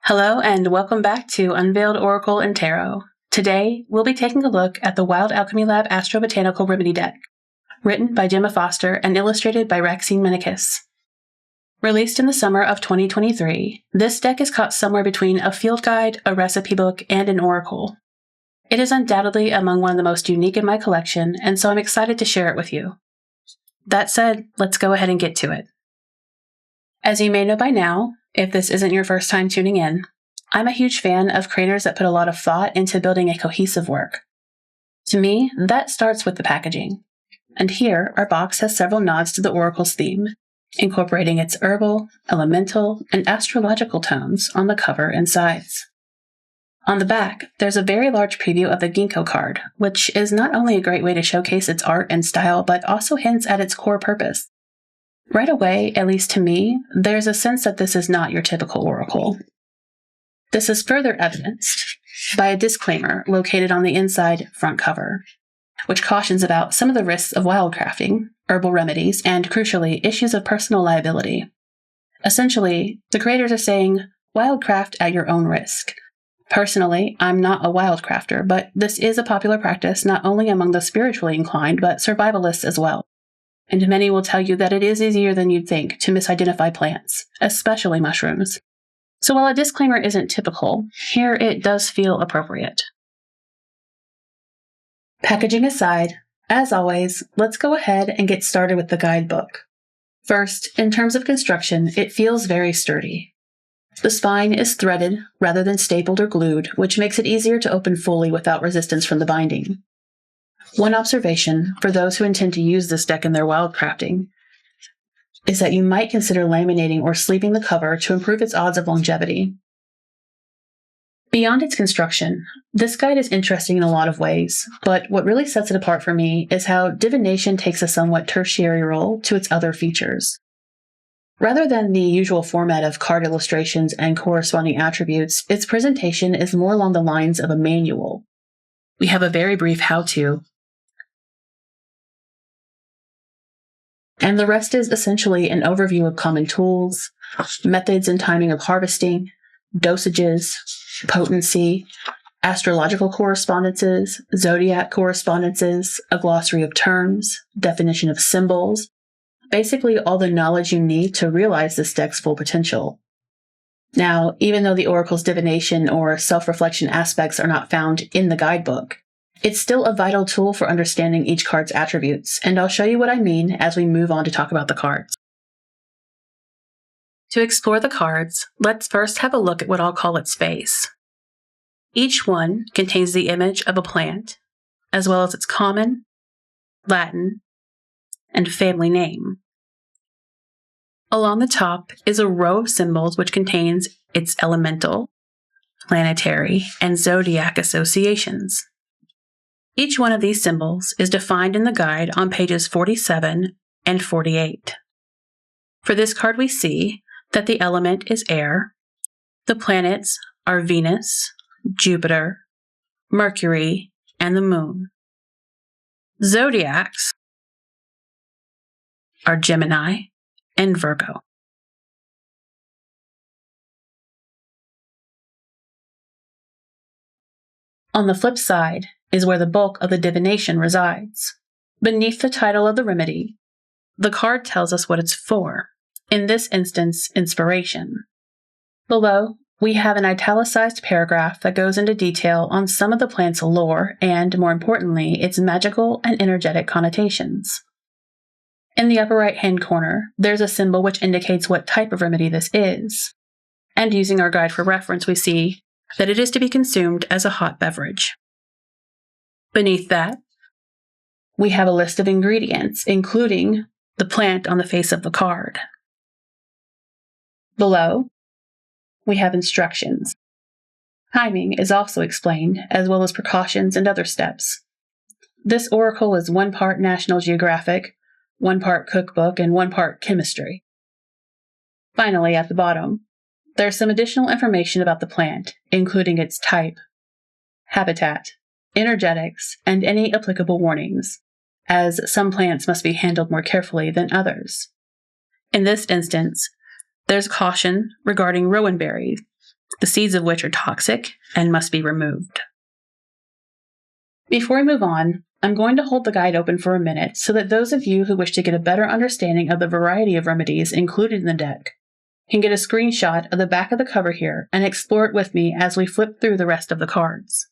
Hello and welcome back to Unveiled Oracle and Tarot. Today, we'll be taking a look at the Wild Alchemy Lab Astro-Botanical Remedy Deck, written by Gemma Foster and illustrated by Maxine Menikis. Released in the summer of 2023, this deck is caught somewhere between a field guide, a recipe book, and an oracle. It is undoubtedly among one of the most unique in my collection, and so I'm excited to share it with you. That said, let's go ahead and get to it. As you may know by now, if this isn't your first time tuning in, I'm a huge fan of creators that put a lot of thought into building a cohesive work. To me, that starts with the packaging. And here, our box has several nods to the Oracle's theme, incorporating its herbal, elemental, and astrological tones on the cover and sides. On the back, there's a very large preview of the Ginkgo card, which is not only a great way to showcase its art and style, but also hints at its core purpose. Right away, at least to me, there's a sense that this is not your typical oracle. This is further evidenced by a disclaimer located on the inside front cover, which cautions about some of the risks of wildcrafting, herbal remedies, and crucially, issues of personal liability. Essentially, the creators are saying, wildcraft at your own risk. Personally, I'm not a wildcrafter, but this is a popular practice not only among the spiritually inclined, but survivalists as well. And many will tell you that it is easier than you'd think to misidentify plants, especially mushrooms. So while a disclaimer isn't typical, here it does feel appropriate. Packaging aside, as always, let's go ahead and get started with the guidebook. First, in terms of construction, it feels very sturdy. The spine is threaded rather than stapled or glued, which makes it easier to open fully without resistance from the binding. One observation for those who intend to use this deck in their wildcrafting is that you might consider laminating or sleeving the cover to improve its odds of longevity. Beyond its construction, this guide is interesting in a lot of ways, but what really sets it apart for me is how divination takes a somewhat tertiary role to its other features. Rather than the usual format of card illustrations and corresponding attributes, its presentation is more along the lines of a manual. We have a very brief how-to, and the rest is essentially an overview of common tools, methods and timing of harvesting, dosages, potency, astrological correspondences, zodiac correspondences, a glossary of terms, definition of symbols, basically all the knowledge you need to realize this deck's full potential. Now, even though the Oracle's divination or self-reflection aspects are not found in the guidebook, it's still a vital tool for understanding each card's attributes, and I'll show you what I mean as we move on to talk about the cards. To explore the cards, let's first have a look at what I'll call its face. Each one contains the image of a plant, as well as its common, Latin, and family name. Along the top is a row of symbols which contains its elemental, planetary, and zodiac associations. Each one of these symbols is defined in the guide on pages 47 and 48. For this card, we see that the element is air, the planets are Venus, Jupiter, Mercury, and the Moon. Zodiacs are Gemini and Virgo. On the flip side is where the bulk of the divination resides. Beneath the title of the remedy, the card tells us what it's for, in this instance, inspiration. Below, we have an italicized paragraph that goes into detail on some of the plant's lore and, more importantly, its magical and energetic connotations. In the upper right-hand corner, there's a symbol which indicates what type of remedy this is. And using our guide for reference, we see that it is to be consumed as a hot beverage. Beneath that, we have a list of ingredients, including the plant on the face of the card. Below, we have instructions. Timing is also explained, as well as precautions and other steps. This oracle is 1 part National Geographic, 1 part cookbook, and 1 part chemistry. Finally, at the bottom, there's some additional information about the plant, including its type, habitat, energetics, and any applicable warnings, as some plants must be handled more carefully than others. In this instance, there's caution regarding rowan berries, the seeds of which are toxic and must be removed. Before we move on, I'm going to hold the guide open for a minute so that those of you who wish to get a better understanding of the variety of remedies included in the deck can get a screenshot of the back of the cover here and explore it with me as we flip through the rest of the cards.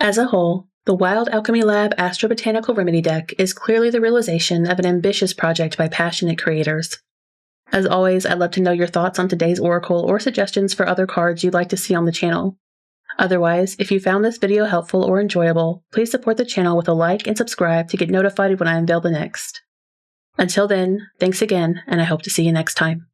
As a whole, the Wild Alchemy Lab Astro-Botanical Remedy Deck is clearly the realization of an ambitious project by passionate creators. As always, I'd love to know your thoughts on today's oracle or suggestions for other cards you'd like to see on the channel. Otherwise, if you found this video helpful or enjoyable, please support the channel with a like and subscribe to get notified when I unveil the next. Until then, thanks again, and I hope to see you next time.